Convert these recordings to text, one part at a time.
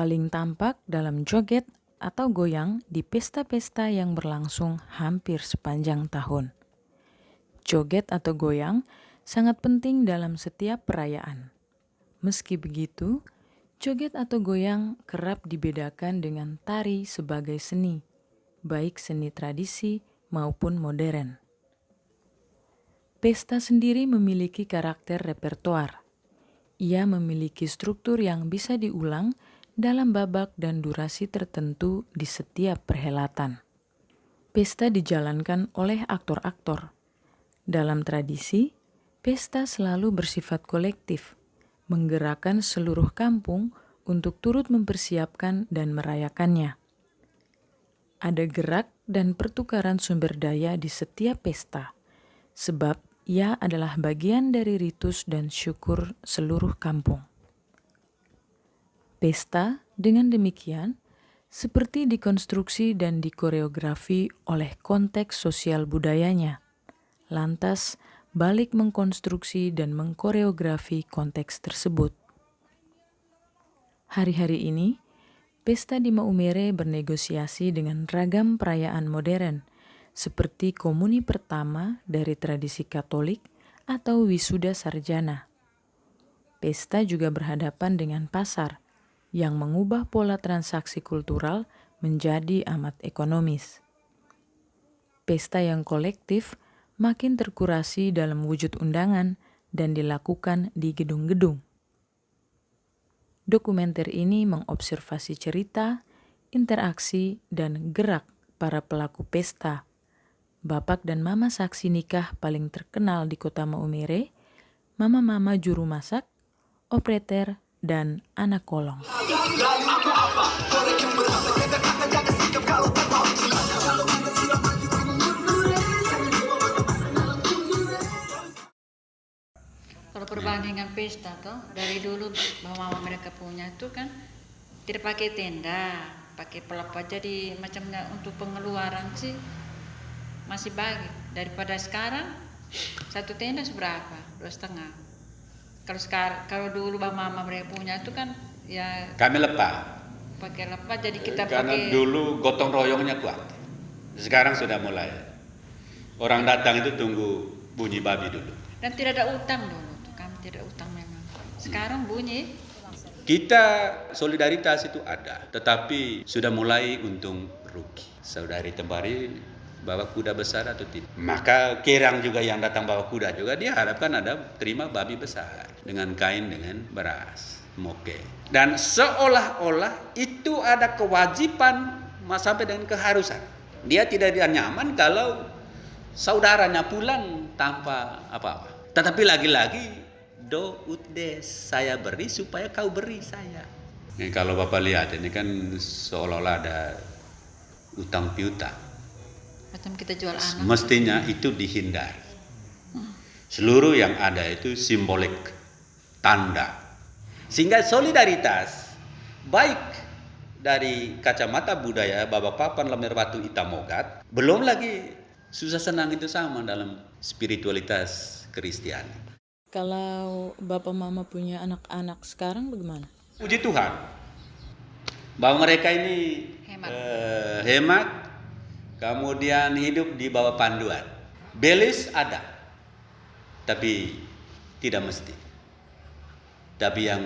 paling tampak dalam joget atau goyang di pesta-pesta yang berlangsung hampir sepanjang tahun. Joget atau goyang sangat penting dalam setiap perayaan. Meski begitu, joget atau goyang kerap dibedakan dengan tari sebagai seni, baik seni tradisi maupun modern. Pesta sendiri memiliki karakter repertoar. Ia memiliki struktur yang bisa diulang dalam babak dan durasi tertentu di setiap perhelatan. Pesta dijalankan oleh aktor-aktor. Dalam tradisi, pesta selalu bersifat kolektif, menggerakkan seluruh kampung untuk turut mempersiapkan dan merayakannya. Ada gerak dan pertukaran sumber daya di setiap pesta, sebab ia adalah bagian dari ritus dan syukur seluruh kampung. Pesta, dengan demikian, seperti dikonstruksi dan dikoreografi oleh konteks sosial budayanya, lantas balik mengkonstruksi dan mengkoreografi konteks tersebut. Hari-hari ini, pesta di Maumere bernegosiasi dengan ragam perayaan modern, seperti komuni pertama dari tradisi Katolik atau wisuda sarjana. Pesta juga berhadapan dengan pasar, yang mengubah pola transaksi kultural menjadi amat ekonomis. Pesta yang kolektif makin terkurasi dalam wujud undangan dan dilakukan di gedung-gedung. Dokumenter ini mengobservasi cerita, interaksi, dan gerak para pelaku pesta. Bapak dan mama saksi nikah paling terkenal di kota Maumere, mama-mama juru masak, operator, dan anak kolong. Kalau perbandingan pesta toh, dari dulu mama mereka punya itu kan tidak pakai tenda, pakai pelapa, jadi macam untuk pengeluaran sih masih bagi. Daripada sekarang satu tenda seberapa? 2,5. Kalau dulu mama mereka punya itu kan ya kami lepas. Pakai lepas, jadi kita Karena pakai. dulu gotong royongnya kuat. Sekarang sudah mulai. Orang datang itu tunggu bunyi babi dulu. Dan tidak ada utang dulu. Kami tidak utang memang. Sekarang bunyi. Kita solidaritas itu ada, tetapi sudah mulai untung rugi. Saudari Tembari bawa kuda besar atau tidak? Maka Kerang juga yang datang bawa kuda juga dia harapkan ada terima babi besar dengan kain dengan beras moke. Dan seolah-olah itu ada kewajiban sampai dengan keharusan. Dia tidak nyaman kalau saudaranya pulang tanpa apa-apa. Tetapi lagi-lagi do utdes, saya beri supaya kau beri saya. Ini kalau Bapak lihat ini kan seolah-olah ada utang piutang. Macam kita jual anak. Mestinya itu dihindari. Seluruh yang ada itu simbolik, tanda. Sehingga solidaritas baik dari kacamata budaya Bapak Papan Lemir Batu Itamogat, belum lagi susah senang itu sama dalam spiritualitas Kristiani. Kalau bapak mama punya anak-anak sekarang bagaimana? Puji Tuhan bahwa mereka ini hemat, kemudian hidup di bawah panduan. Belis ada, tapi tidak mesti. Tapi yang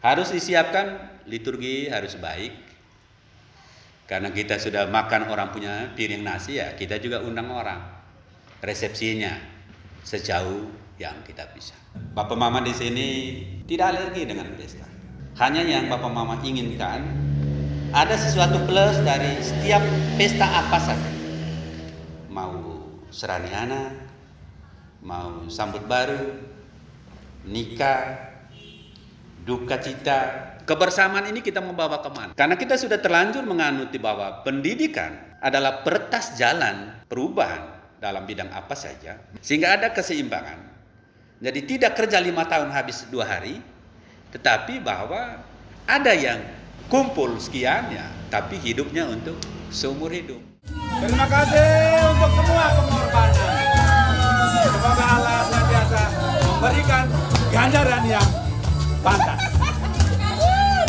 harus disiapkan, liturgi harus baik. Karena kita sudah makan orang punya piring nasi, ya kita juga undang orang. Resepsinya sejauh yang kita bisa. Bapak mama di sini tidak alergi dengan pesta. Hanya yang bapak mama inginkan ada sesuatu plus dari setiap pesta apa saja. Mau serani anak, mau sambut baru, nikah, duka cita, kebersamaan ini kita membawa kemana? Karena kita sudah terlanjur menganuti bahwa pendidikan adalah peretas jalan perubahan dalam bidang apa saja, sehingga ada keseimbangan. Jadi tidak kerja 5 tahun habis 2 hari, tetapi bahwa ada yang kumpul sekiannya, tapi hidupnya untuk seumur hidup. Terima kasih untuk semua pengorbanan. Semoga Allah senantiasa memberikan ganjaran yang pantas.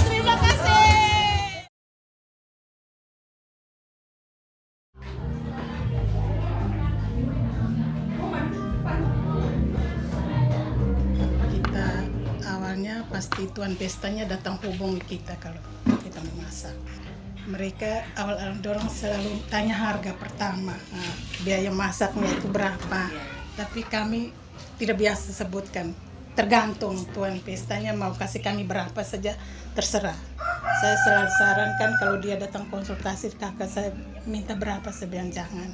Terima kasih. pasti tuan pestanya datang hubungi kita kalau kita mau masak. Mereka awal-awal dorong selalu tanya harga pertama, biaya masaknya itu berapa. Tapi kami tidak biasa sebutkan, tergantung tuan pestanya mau kasih kami berapa saja, terserah. Saya selalu sarankan kalau dia datang konsultasi kakak saya minta berapa, saya bilang jangan.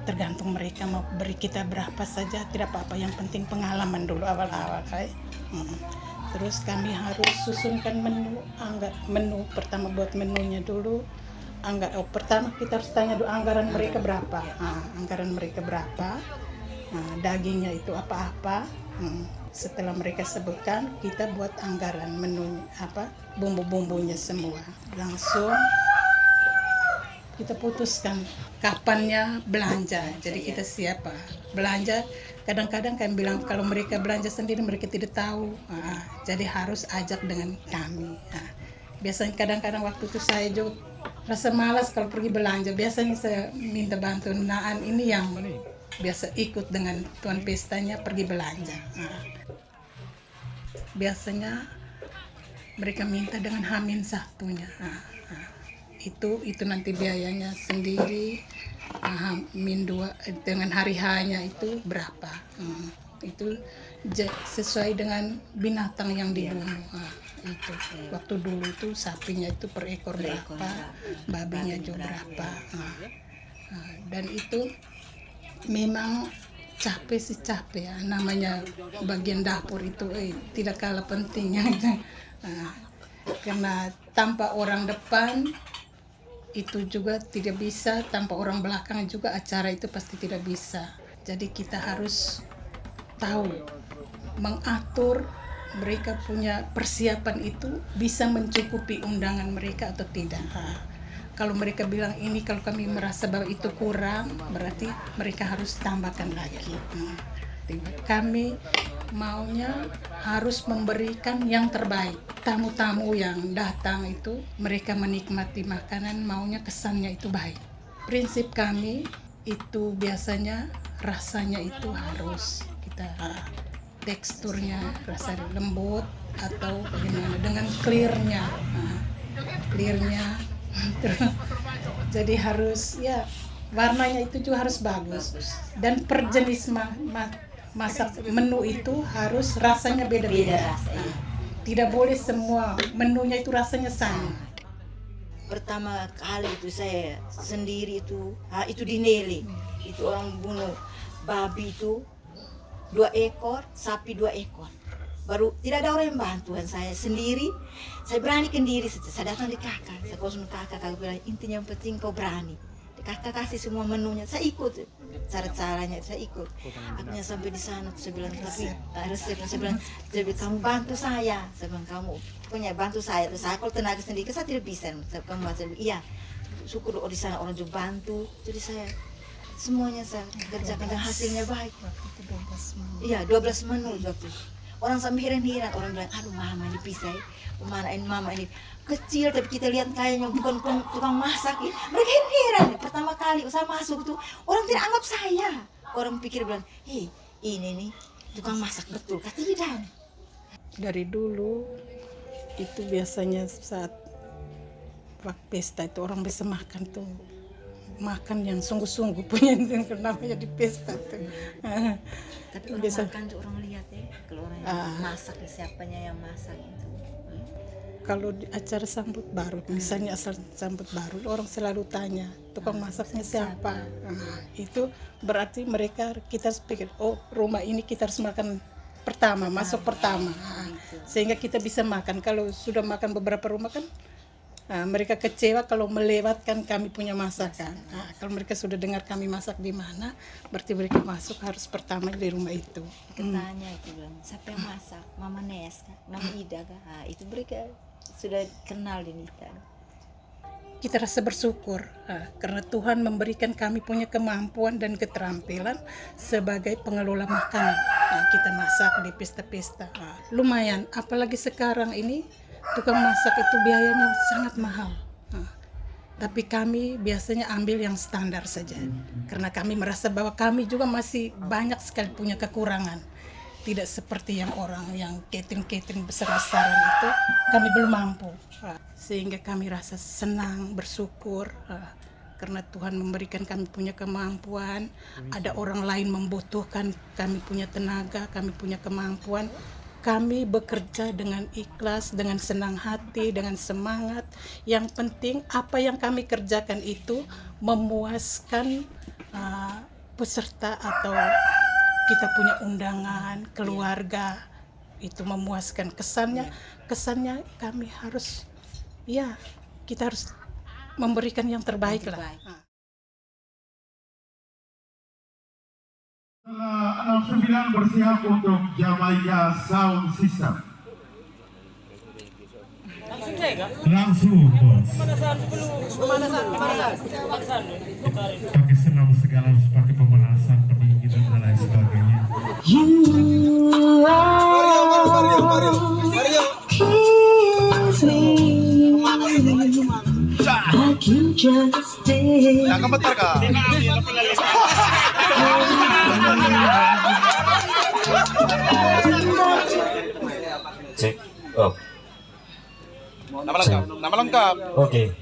Tergantung mereka mau beri kita berapa saja, tidak apa-apa, yang penting pengalaman dulu awal-awal. Terus kami harus susunkan menu pertama buat menunya dulu. Pertama kita harus tanya dulu anggaran mereka berapa. Anggaran mereka berapa, dagingnya itu apa-apa. Setelah mereka sebutkan, kita buat anggaran menu bumbu-bumbunya semua. Langsung kita putuskan kapannya belanja. Jadi kita siapa belanja. Kadang-kadang kami bilang kalau mereka belanja sendiri mereka tidak tahu. Jadi harus ajak dengan kami. Biasanya kadang-kadang waktu itu saya juga rasa malas kalau pergi belanja. Biasanya saya minta bantuan Naan ini yang biasa ikut dengan tuan pestanya pergi belanja. Biasanya mereka minta dengan Hamin satunya. Itu nanti biayanya sendiri. Hamin 2 dengan hari hanya itu berapa. Itu sesuai dengan binatang yang dibunuh. Itu waktu dulu itu sapinya itu per ekor berapa, babinya juga berapa. Dan itu memang capek ya, namanya bagian dapur itu tidak kalah pentingnya. Karena tanpa orang depan itu juga tidak bisa, tanpa orang belakang juga acara itu pasti tidak bisa. Jadi kita harus tahu mengatur mereka punya persiapan itu bisa mencukupi undangan mereka atau tidak. Kalau mereka bilang ini, kalau kami merasa bahwa itu kurang, berarti mereka harus tambahkan lagi. Kami maunya harus memberikan yang terbaik. Tamu-tamu yang datang itu mereka menikmati makanan, maunya kesannya itu baik. Prinsip kami itu biasanya rasanya itu harus kita teksturnya rasa lembut atau bagaimana dengan clearnya. Jadi harus warnanya itu juga harus bagus, dan per jenis masak menu itu harus rasanya beda-beda. Tidak boleh semua menunya itu rasanya sama. Pertama kali itu saya sendiri itu di Nele, itu orang bunuh babi itu 2 ekor, sapi 2 ekor. Baru tidak ada orang yang bantu, saya sendiri. Saya beranikan diri, saya datang di kakak, saya konsul kakak bilang intinya yang penting kau berani. Kakak kasih semua menunya, saya ikut cara-caranya, saya ikut. Akhirnya sampai di sana saya bilang, tapi resepnya saya bilang kamu bantu saya bilang kamu punya bantu saya. Terus saya kalau tenaga sendiri saya tidak bisa. Kamu bilang iya, syukur di sana orang juga bantu. Jadi saya semuanya saya kerjakan dan hasilnya baik. Iya 12 menu waktu. Orang sampai heran-heran, orang bilang aduh mama ini pisah, mana ini mama ini kecil tapi kita lihat kayaknya bukan tukang masak. Mereka heran, pertama kali saya masuk tuh orang tidak anggap saya. Orang pikir bilang, hei ini nih tukang masak betul, tidak. Dari dulu itu biasanya saat waktu pesta itu orang bisa makan tuh, makan yang sungguh-sungguh punya yang namanya di pesta tuh. Tapi orang biasa makan tuh orang lihat kalau orang yang masak siapanya yang masak itu. Kalau di acara sambut baru, misalnya asal sambut baru, orang selalu tanya tukang masaknya siapa. Itu berarti kita pikir, oh rumah ini kita harus makan pertama, masuk pertama. Sehingga kita bisa makan. Kalau sudah makan beberapa rumah kan mereka kecewa kalau melewatkan kami punya masakan. Kalau mereka sudah dengar kami masak di mana, berarti mereka masuk harus pertama di rumah itu. Ketanya itu bilang, siapa yang masak? Mama Nes, Mama Ida kah? Itu mereka sudah kenal di Nita. Kita rasa bersyukur karena Tuhan memberikan kami punya kemampuan dan keterampilan sebagai pengelola makanan. Kita masak di pesta-pesta. Lumayan, apalagi sekarang ini tukang masak itu biayanya sangat mahal. Tapi kami biasanya ambil yang standar saja. Karena kami merasa bahwa kami juga masih banyak sekali punya kekurangan. tidak seperti yang orang yang catering besar-besaran itu, kami belum mampu. Sehingga kami rasa senang, bersyukur karena Tuhan memberikan kami punya kemampuan. Ada orang lain membutuhkan kami punya tenaga, kami punya kemampuan. Kami bekerja dengan ikhlas, dengan senang hati, dengan semangat. Yang penting apa yang kami kerjakan itu memuaskan peserta atau kita punya undangan, keluarga, itu memuaskan. Kesannya kami harus, kita harus memberikan yang terbaik lah. Alam 9 bersiap untuk Jamaica Sound System. Langsung bos. Pakai senam segala harus pakai pemanasan, pendingin dan lain sebagainya. Jangan bentar kak. Cek. Oh. Nama lengkap. Oke.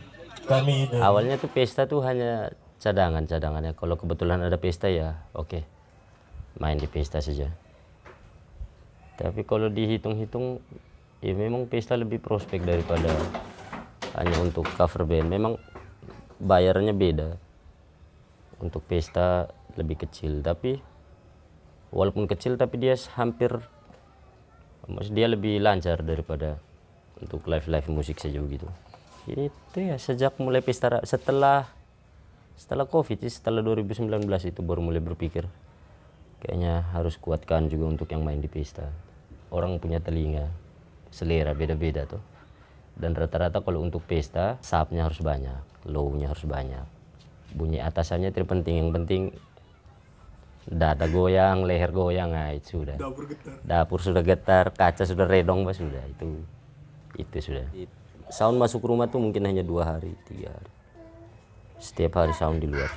Kami awalnya tuh pesta tuh hanya cadangannya. Kalau kebetulan ada pesta ya oke. Main di pesta saja. Tapi kalau dihitung-hitung ya memang pesta lebih prospek daripada hanya untuk cover band. Memang bayarnya beda. Untuk pesta lebih kecil, tapi walaupun kecil tapi dia dia lebih lancar daripada untuk live musik saja begitu. Itu ya sejak mulai pesta setelah Covid, setelah 2019 itu baru mulai berpikir kayaknya harus kuatkan juga untuk yang main di pesta. Orang punya telinga, selera beda-beda tuh. Dan rata-rata kalau untuk pesta, subnya harus banyak, low-nya harus banyak. Bunyi atasannya terpenting, yang penting dada goyang, leher goyang, itu sudah. Dapur sudah getar, kaca sudah redong, sudah itu sudah. Sound masuk rumah tuh mungkin hanya 2 hari, 3 hari. Setiap hari sound di luar,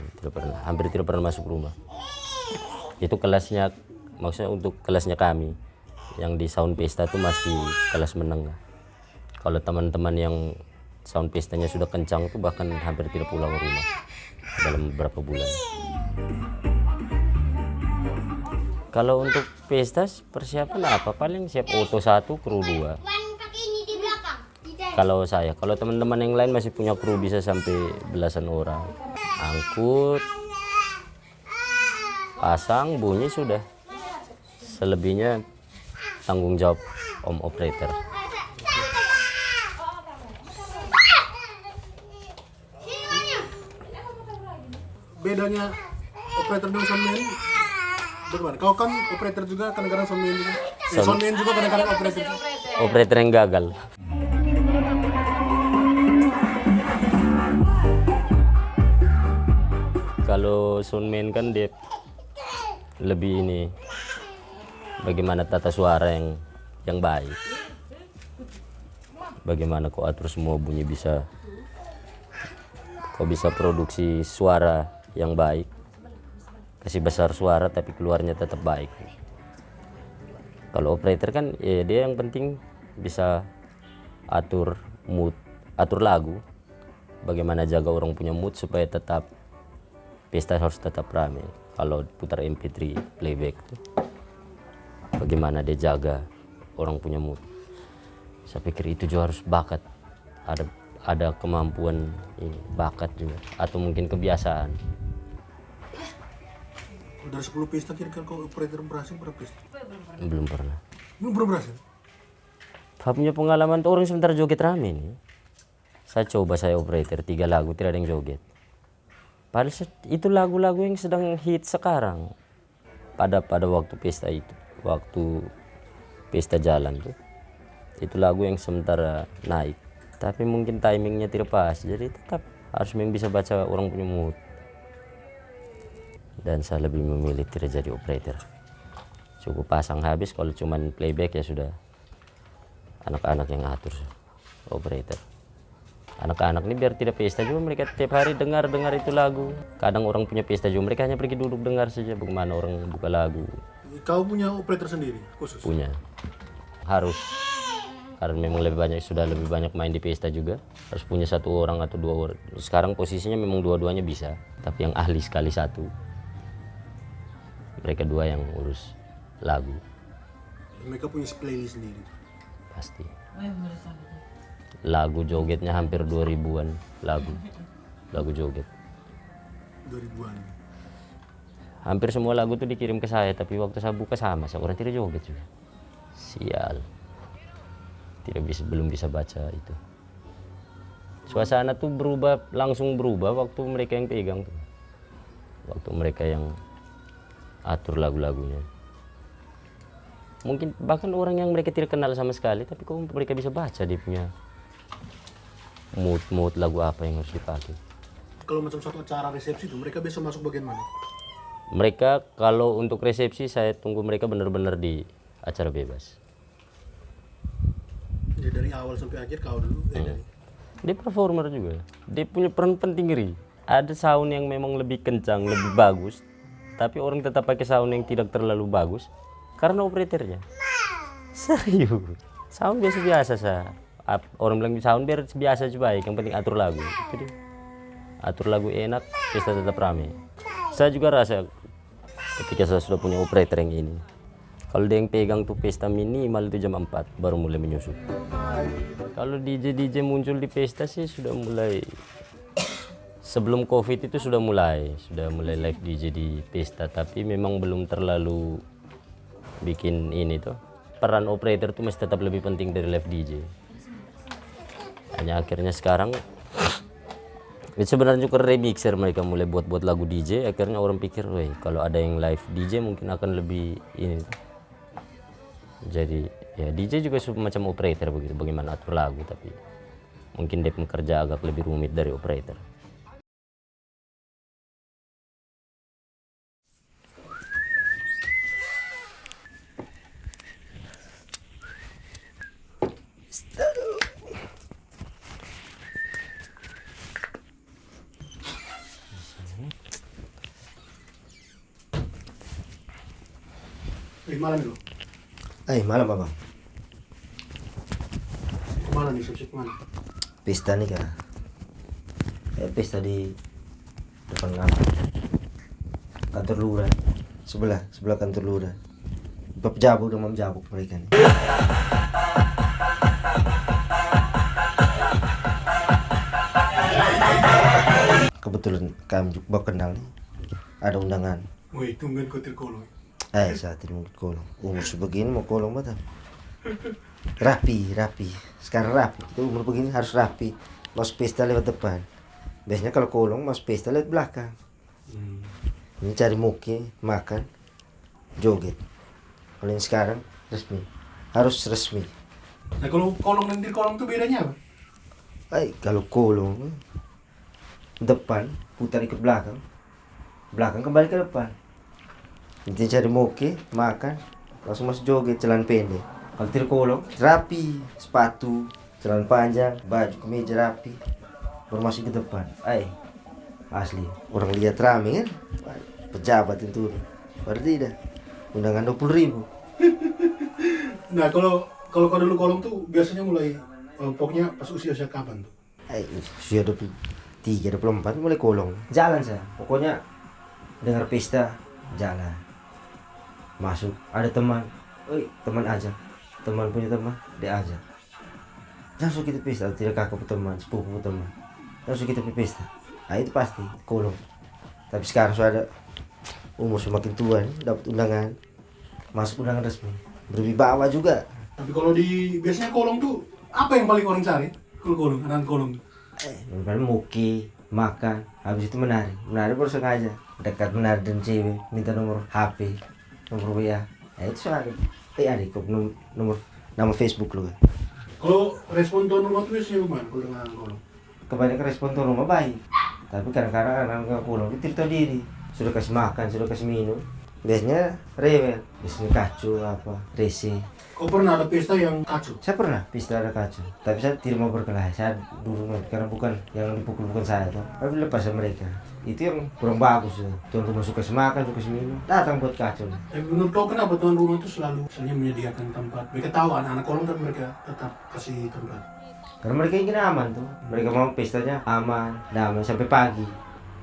hampir tidak pernah masuk rumah. Itu kelasnya, maksudnya untuk kelasnya kami, yang di sound pesta tuh masih kelas menengah. Kalau teman-teman yang sound pestanya sudah kencang tuh bahkan hampir tidak pulang ke rumah dalam beberapa bulan. Kalau untuk pesta persiapan apa? Paling siap auto 1, kru 2. Kalau saya, kalau teman-teman yang lain masih punya kru bisa sampai belasan orang. Angkut, pasang, bunyi sudah. Selebihnya tanggung jawab om operator. Bedanya operator dengan soundman bagaimana? Kau kan operator juga, kadang-kadang soundman juga. Soundman juga kadang-kadang operator. Operator yang gagal. Kalau soundman kan dia lebih ini, bagaimana tata suara yang baik. Bagaimana kau atur semua bunyi bisa, kau bisa produksi suara yang baik, kasih besar suara tapi keluarnya tetap baik. Kalau operator kan ya dia yang penting bisa atur mood, atur lagu, bagaimana jaga orang punya mood supaya tetap pesta harus tetap ramai. Kalau putar MP3 playback tuh, bagaimana dia jaga orang punya mood. Saya pikir itu juga harus bakat, ada kemampuan ini, bakat juga, atau mungkin kebiasaan. Dari 10 pesta kira-kira kau operator berhasil berapa pesta? Belum pernah. Belum berhasil? Saya punya pengalaman tuh orang sebentar joget rame nih. Saya operator 3 lagu tidak ada yang joget. Padahal itu lagu-lagu yang sedang hit sekarang. Pada waktu pesta itu, waktu pesta jalan tuh. Itu lagu yang sementara naik. Tapi mungkin timingnya tidak pas, jadi tetap harus memang bisa baca orang punya mood. Dan saya lebih memilih tidak jadi operator. Cukup pasang habis, kalau cuman playback ya sudah anak-anak yang atur operator. Anak-anak ini biar tidak pesta juga mereka tiap hari dengar itu lagu. Kadang orang punya pesta juga mereka hanya pergi duduk dengar saja bagaimana orang buka lagu. Kau punya operator sendiri khusus? Punya. Harus. Karena memang sudah lebih banyak main di pesta juga. Harus punya 1 orang atau 2 orang. Sekarang posisinya memang dua-duanya bisa. Tapi yang ahli sekali 1. Mereka 2 yang urus lagu. Mereka punya playlist sendiri? Pasti. Lagu jogetnya hampir 2000-an lagu. Lagu joget. 2000-an. Hampir semua lagu tuh dikirim ke saya, tapi waktu saya buka sama, orang tidak joget juga. Sial. Belum bisa baca itu. Suasana tuh langsung berubah waktu mereka yang pegang tuh. Waktu mereka yang atur lagu-lagunya. Mungkin bahkan orang yang mereka tidak kenal sama sekali, tapi kok mereka bisa baca dia punya mood lagu apa yang harus dipakai. Kalau macam satu acara resepsi itu mereka biasa masuk bagian mana? Mereka kalau untuk resepsi saya tunggu mereka benar-benar di acara bebas. Jadi dari awal sampai akhir kau dulu? Dia performer juga. Dia punya peran penting ngeri. Ada sound yang memang lebih kencang, lebih bagus. Tapi orang tetap pakai sound yang tidak terlalu bagus. Karena operatornya. Serius. Sound biasa-biasa sah. Orang bilang sound biar biasa juga baik. Yang penting atur lagu. Jadi, atur lagu enak, pesta tetap ramai. Saya juga rasa ketika saya sudah punya operator yang ini. Kalau dia yang pegang tuh pesta minimal itu jam 4 baru mulai menyusup. Kalau DJ muncul di pesta sih sudah mulai sebelum Covid itu sudah mulai live DJ di pesta, tapi memang belum terlalu bikin ini tuh. Peran operator tuh masih tetap lebih penting dari live DJ. Hanya akhirnya sekarang sebenarnya juga remixer mereka mulai buat lagu DJ, akhirnya orang pikir, weh kalau ada yang live DJ mungkin akan lebih ini. Jadi ya DJ juga macam operator begitu, bagaimana atur lagu, tapi mungkin dia pekerja agak lebih rumit dari operator. Malam dulu. Malam abang. Kemana nih siap mana? Pesta nih kak. Pesta di depan kantor lurah. Sebelah kantor lurah. Bab jabuk dengan jabuk mereka nih. Kebetulan kami juga kenal nih. Ada undangan. Woi, tungguin kotir kolong. Saat ini mau kolong. Umur sebegini mau kolong mata. Rapi. Sekarang rapi. Itu umur begini harus rapi. Masuk pesta lewat depan. Biasanya kalau kolong masuk pesta lewat belakang. Ini cari muki, makan, joget. Kalau yang sekarang resmi. Harus resmi. Nah kalau kolong dan kolong itu bedanya apa? Kalau kolong depan putar ikut belakang. Belakang kembali ke depan. Intinya cari moke, makan, langsung masuk joget, celana pendek. Kalau tidak kolong, rapi, sepatu, celana panjang, baju kemeja rapi, baru masuk ke depan. Asli, orang lihat rame kan, pejabat itu, baru tidak, undangan 20.000. Nah kalau kau dulu kolong tuh biasanya mulai, pokoknya pas usia kapan tuh? Usia 23, 24 mulai kolong. Jalan saya, pokoknya dengar pesta, jalan. Masuk, ada teman, teman aja, teman punya teman, dia aja. Langsung kita pesta, tidak kakak teman, sepupu teman, langsung kita pesta. Itu pasti kolong. Tapi sekarang sudah ada umur semakin tua, dapat undangan, masuk undangan resmi, berwibawa juga. Tapi kalau biasanya kolong tuh apa yang paling orang cari? Kalau kolong, anak kolong tuh? Muki, makan, habis itu menari baru sengaja dekat menari dan cewek, minta nomor HP. Nomor WA, itu soalnya. Adik, nama Facebook lu kan. Kalau respon tuan rumah tuh biasanya gimana kalau dengan kolong? Kebanyakan respon tuan rumah baik. Tapi kadang-kadang anak kolong itu tidak tahu diri. Sudah kasih makan, sudah kasih minum, Biasanya rewel, biasanya kacau apa, rese. Kau pernah ada pesta yang kacau? Saya pernah pesta ada kacau, tapi saya tidak mau berkelahi. Saya dulu karena bukan yang dipukul bukan saya tuh, tapi lepas sama mereka. Itu yang kurang bagus ya. Tuan rumah suka semakan, suka minum, datang buat kacau. Tapi menurut kau kenapa tuan rumah itu selalu misalnya menyediakan tempat? Mereka tahu anak-anak kolong kan mereka tetap kasih tempat. Karena mereka ingin aman tuh, mereka mau pestanya aman, damai sampai pagi.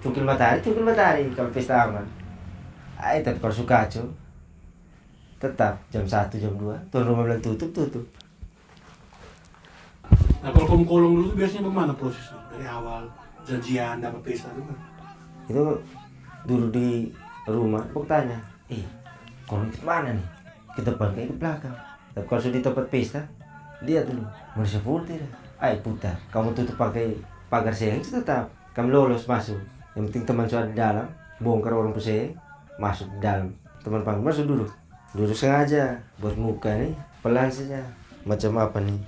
Cungkil matahari kalau pesta aman. Tapi kalau suka kacau, tetap jam 1, jam 2, tuan rumah bilang tutup. Nah kalau kamu kolong dulu tuh biasanya bagaimana prosesnya? Dari awal janjian dapat pesta itu kan? Itu dulu di rumah, aku tanya, kolong itu mana nih? Ke depan kayak ke belakang. Tapi kalau sudah di tempat pesta, lihat dulu, manusia full tidak? Putar, kamu tutup pakai pagar seng tetap, kamu lolos masuk. Yang penting teman sudah di dalam, bongkar orang pusing, masuk di dalam. Teman panggil masuk duduk sengaja buat muka nih, pelan saja. Macam apa nih?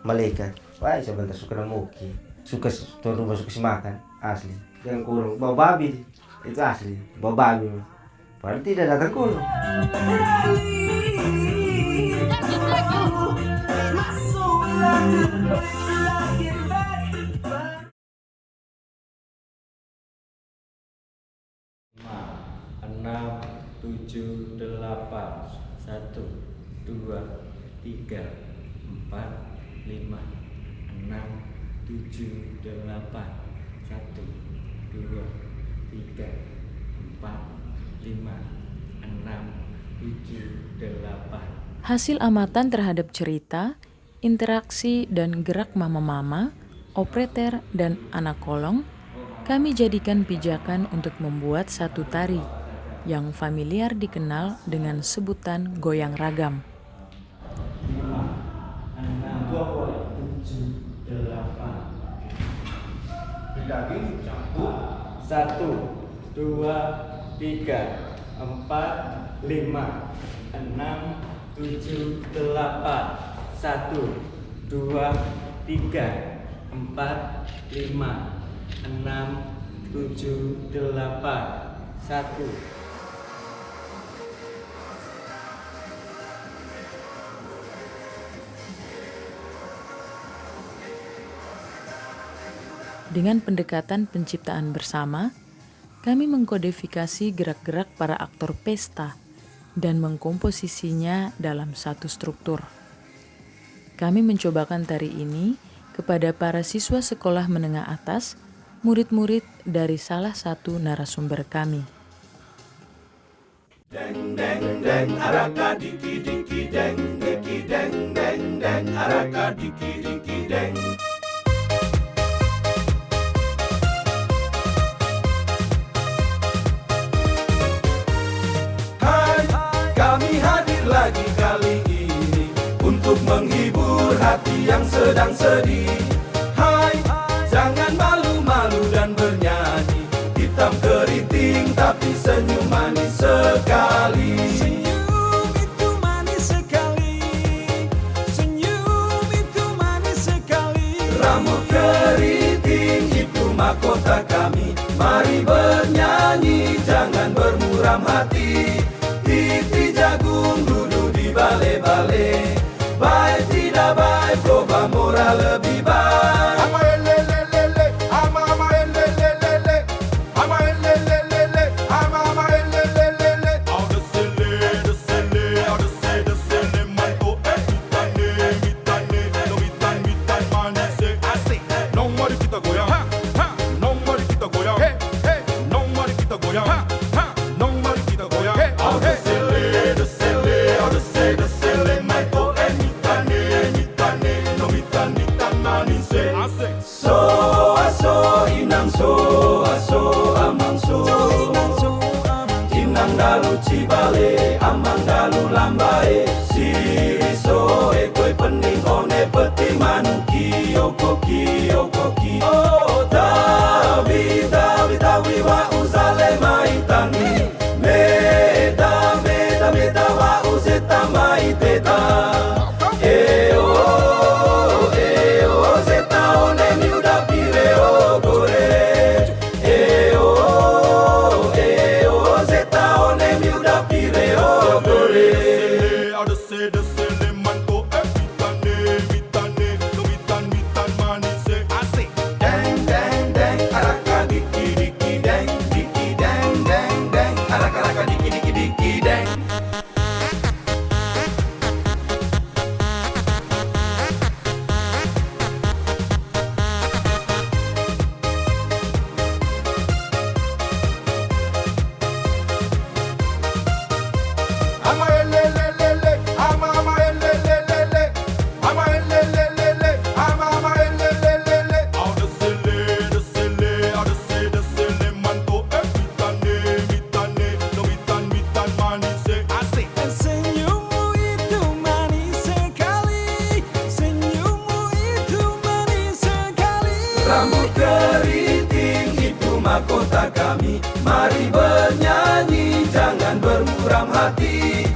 Malaikat. Wah, sebentar suka namuki. Suka tuan rumah suka makan, asli. Yang kurang bawa babi, itu asli, bawa babi. Padahal tidak datang kurang. Enam, 7, 8, 1, 2, 3, 4, 5, 6, 7, 8, 1, 2, 3, 4, 5, 6, 7, 8. Hasil amatan terhadap cerita, interaksi dan gerak mama-mama, operator dan anak kolong, kami jadikan pijakan untuk membuat satu tari yang familiar dikenal dengan sebutan goyang ragam. 1, 2, 3, 4, 5, 6, 7, 8. 1, 2, 3, 4, 5, 6, 7, 8. 1, 2, 3, 4, 5, 6, 7, 8. 1. Dengan pendekatan penciptaan bersama, kami mengkodifikasi gerak-gerak para aktor pesta dan mengkomposisinya dalam satu struktur. Kami mencobakan tari ini kepada para siswa sekolah menengah atas, murid-murid dari salah satu narasumber kami. Deng deng deng araka diki diki deng diki deng deng deng araka diki diki deng. Hai, kami hadir lagi kali ini untuk menghibur hati yang sedang sedih. Hai, jangan malu-malu dan bernyanyi, hitam keriting tapi senyum manis sekali. Senyum itu manis sekali, senyum itu manis sekali. Rambut keriting itu mahkota kami, mari bernyanyi jangan bermuram hati. Titi jagung duduk di bale-bale, baik tidak baik coba moral lebih baik. mahkota kami. Mari bernyanyi, jangan bermuram hati.